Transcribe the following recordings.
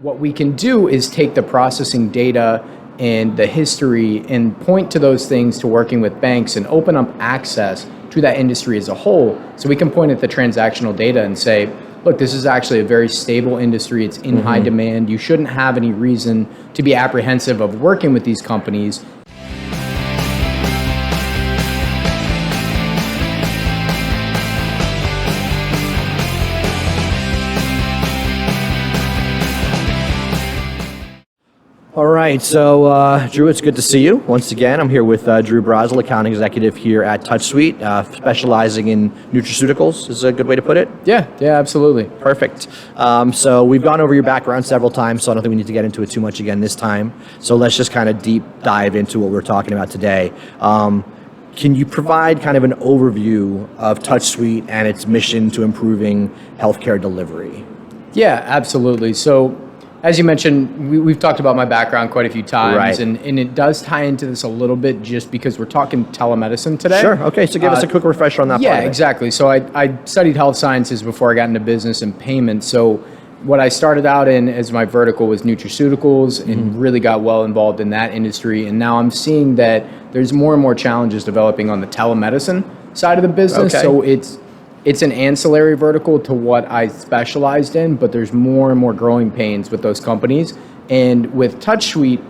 What we can do is take the processing data and the history and point to those things to working with banks and open up access to that industry as a whole. So we can point at the transactional data and say, look, this is actually a very stable industry. It's in high demand. You shouldn't have any reason to be apprehensive of working with these companies. All right, so Drew, it's good to see you once again. I'm here with Drew Brasiel, accounting executive here at Touchsuite, specializing in nutraceuticals is a good way to put it. Yeah, absolutely. Perfect. So we've gone over your background several times, so I don't think we need to get into it too much again this time. So let's just kind of deep dive into what we're talking about today. Can you provide kind of an overview of Touchsuite and its mission to improving healthcare delivery? Yeah, absolutely. So as you mentioned, we've talked about my background quite a few times, Right. and it does tie into this a little bit just because we're talking telemedicine today. Sure. Okay, so give us a quick refresher on that part of it. Exactly. So I studied health sciences before I got into business and payments. So what I started out in as my vertical was Nutraceuticals and really got well involved in that industry. And now I'm seeing that there's more and more challenges developing on the telemedicine side of the business. Okay. So it's an ancillary vertical to what I specialized in, but there's more and more growing pains with those companies. And with Touchsuite,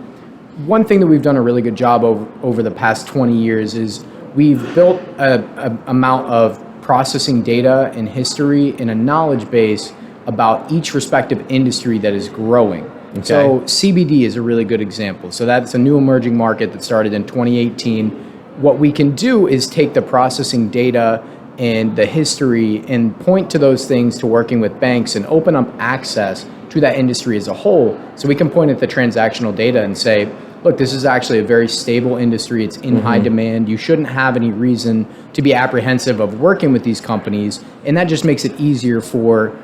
one thing that we've done a really good job over the past 20 years is we've built a amount of processing data and history and a knowledge base about each respective industry that is growing. Okay. So CBD is a really good example. So that's a new emerging market that started in 2018. What we can do is take the processing data and the history and point to those things to working with banks and open up access to that industry as a whole. So we can point at the transactional data and say, look, this is actually a very stable industry. It's in high demand. You shouldn't have any reason to be apprehensive of working with these companies. And that just makes it easier for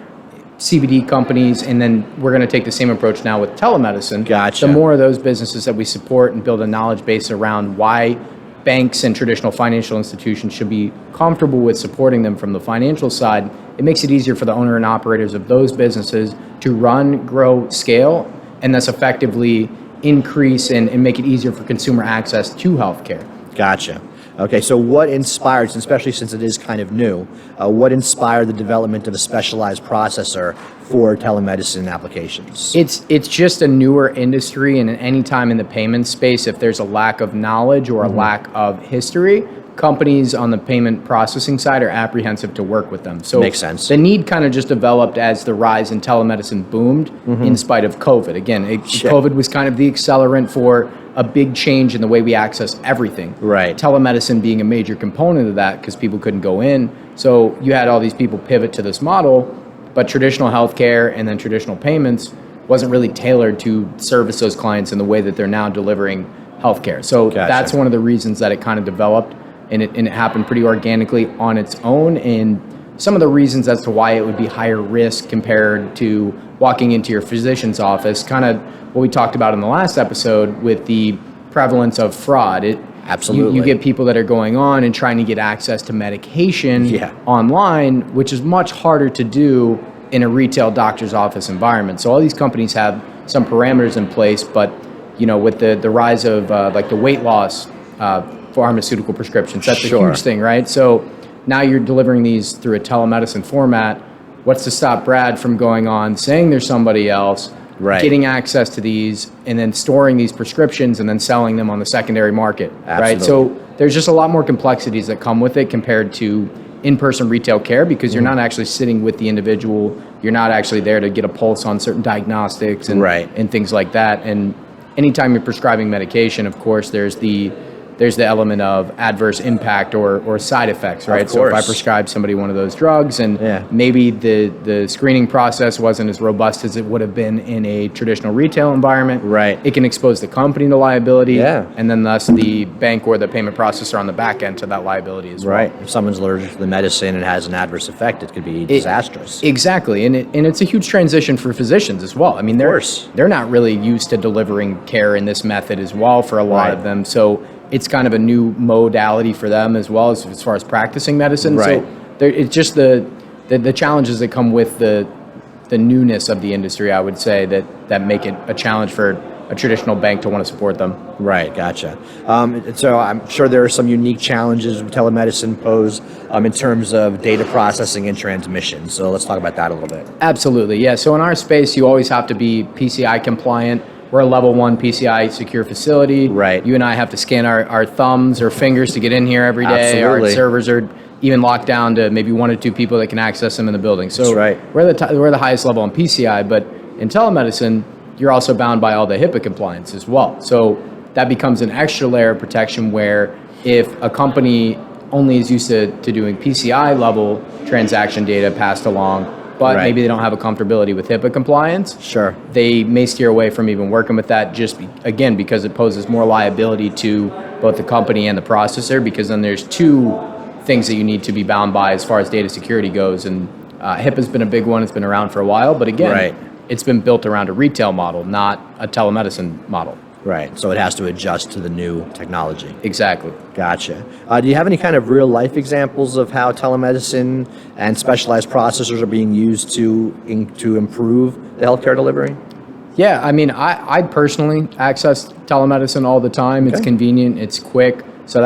CBD companies. And then we're going to take the same approach now with telemedicine. Gotcha. The more of those businesses that we support and build a knowledge base around why banks and traditional financial institutions should be comfortable with supporting them from the financial side, it makes it easier for the owner and operators of those businesses to run, grow, scale, and thus effectively increase and make it easier for consumer access to healthcare. Gotcha. Okay, so what inspired, especially since it is kind of new, what inspired the development of a specialized processor for telemedicine applications? It's just a newer industry, and at any time in the payment space, if there's a lack of knowledge or a lack of history, companies on the payment processing side are apprehensive to work with them. So Makes sense. The need kind of just developed as the rise in telemedicine boomed in spite of COVID. Again, COVID was kind of the accelerant for a big change in the way we access everything. Right. Telemedicine being a major component of that because people couldn't go in. So you had all these people pivot to this model, but traditional healthcare and then traditional payments wasn't really tailored to service those clients in the way that they're now delivering healthcare. So Gotcha. That's one of the reasons that it kind of developed, and it happened pretty organically on its own. And some of the reasons as to why it would be higher risk compared to walking into your physician's office, kind of what we talked about in the last episode with the prevalence of fraud. Absolutely. You get people that are going on and trying to get access to medication online, which is much harder to do in a retail doctor's office environment. So all these companies have some parameters in place, but with the rise of like the weight loss pharmaceutical prescriptions, that's a huge thing, right? So now you're delivering these through a telemedicine format. What's to stop Brad from going on, saying there's somebody else, getting access to these, and then storing these prescriptions and then selling them on the secondary market, right? So there's just a lot more complexities that come with it compared to in-person retail care, because you're not actually sitting with the individual. You're not actually there to get a pulse on certain diagnostics and things like that. And anytime you're prescribing medication, of course, there's the element of adverse impact or side effects, right? So if I prescribe somebody one of those drugs and maybe the screening process wasn't as robust as it would have been in a traditional retail environment, it can expose the company to liability, and then thus the bank or the payment processor on the back end to that liability as well. If someone's allergic to the medicine and has an adverse effect, it could be disastrous. Exactly, and it's a huge transition for physicians as well. I mean, they're not really used to delivering care in this method as well for a lot of them, so it's kind of a new modality for them as well as far as practicing medicine. So it's just the challenges that come with the the newness of the industry, I would say, that make it a challenge for a traditional bank to want to support them. Right, gotcha. So I'm sure there are some unique challenges telemedicine pose in terms of data processing and transmission. So let's talk about that a little bit. Absolutely, yeah. So in our space, you always have to be PCI compliant. We're a level 1 PCI secure facility. Right. You and I have to scan our thumbs or fingers to get in here every day. Absolutely. Our servers are even locked down to maybe 1 or 2 people that can access them in the building. So That's right. we're the highest level on PCI, but in telemedicine, you're also bound by all the HIPAA compliance as well. So that becomes an extra layer of protection where if a company only is used to doing PCI level transaction data passed along, but Right. maybe they don't have a comfortability with HIPAA compliance, Sure. they may steer away from even working with that again, because it poses more liability to both the company and the processor, because then there's 2 things that you need to be bound by as far as data security goes. And HIPAA's been a big one. It's been around for a while, but again, Right. it's been built around a retail model, not a telemedicine model. Right. So it has to adjust to the new technology. Exactly. Gotcha. Do you have any kind of real life examples of how telemedicine and specialized processors are being used to improve the healthcare delivery? Yeah, I mean, I personally access telemedicine all the time. It's Okay. convenient, it's quick. So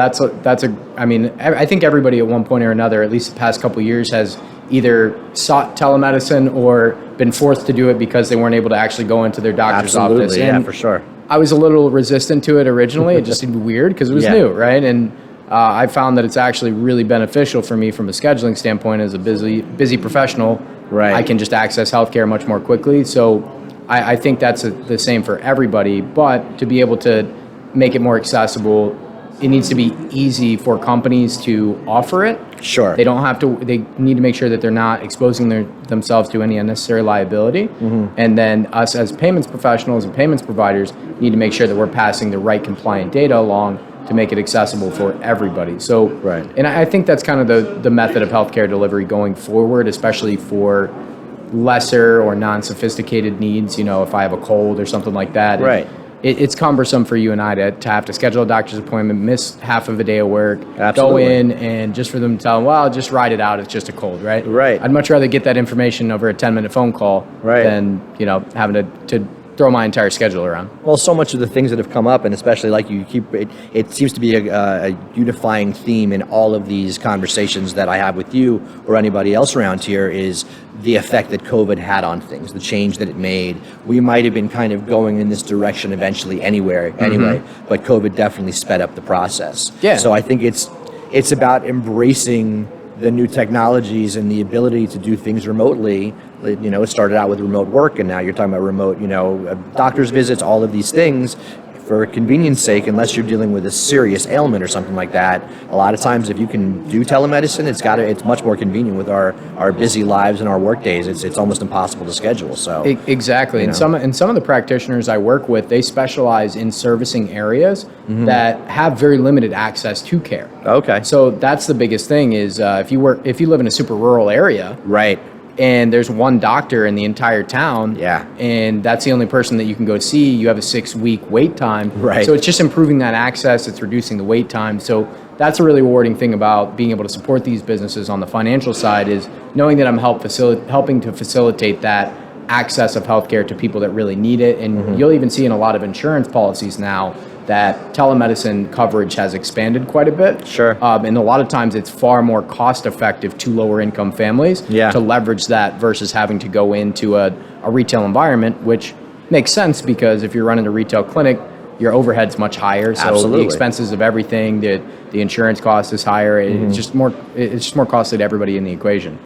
I mean, I think everybody at one point or another, at least the past couple of years, has either sought telemedicine or been forced to do it because they weren't able to actually go into their doctor's office. Absolutely, yeah, And for sure. I was a little resistant to it originally. It just seemed weird because it was Yeah. new, right? And I found that it's actually really beneficial for me from a scheduling standpoint as a busy professional. Right. I can just access healthcare much more quickly. So I think that's the same for everybody. But to be able to make it more accessible, it needs to be easy for companies to offer it. Sure. They don't have to. They need to make sure that they're not exposing themselves to any unnecessary liability. And then us as payments professionals and payments providers need to make sure that we're passing the right compliant data along to make it accessible for everybody. So, Right. And I think that's kind of the method of healthcare delivery going forward, especially for lesser or non-sophisticated needs. You know, if I have a cold or something like that. Right. It's cumbersome for you and I to have to schedule a doctor's appointment, miss half of a day of work, Absolutely. go in, and just for them to tell them, well, just ride it out. It's just a cold, right? Right. I'd much rather get that information over a 10-minute phone call Right. than, having to throw my entire schedule around. Well, so much of the things that have come up, and especially like you keep it seems to be a unifying theme in all of these conversations that I have with you or anybody else around here, is the effect that COVID had on things, the change that it made. We might have been kind of going in this direction eventually anyway, but COVID definitely sped up the process. Yeah. So I think it's about embracing the new technologies and the ability to do things remotely. You know, it started out with remote work, and now you're talking about remote, doctor's visits, all of these things. For convenience sake, unless you're dealing with a serious ailment or something like that, a lot of times if you can do telemedicine, it's much more convenient with our busy lives and our work days. It's almost impossible to schedule. So Exactly. And some of the practitioners I work with, they specialize in servicing areas that have very limited access to care. Okay. So that's the biggest thing is if you live in a super rural area, Right. and there's one doctor in the entire town, Yeah. and that's the only person that you can go see, you have a 6-week wait time. Right. So it's just improving that access, it's reducing the wait time. So that's a really rewarding thing about being able to support these businesses on the financial side, is knowing that I'm helping to facilitate that access of healthcare to people that really need it. And you'll even see in a lot of insurance policies now that telemedicine coverage has expanded quite a bit. Sure. And a lot of times it's far more cost effective to lower income families to leverage that versus having to go into a retail environment, which makes sense because if you're running a retail clinic, your overhead's much higher. So Absolutely. the expenses of everything, the insurance cost is higher. It's just more costly to everybody in the equation.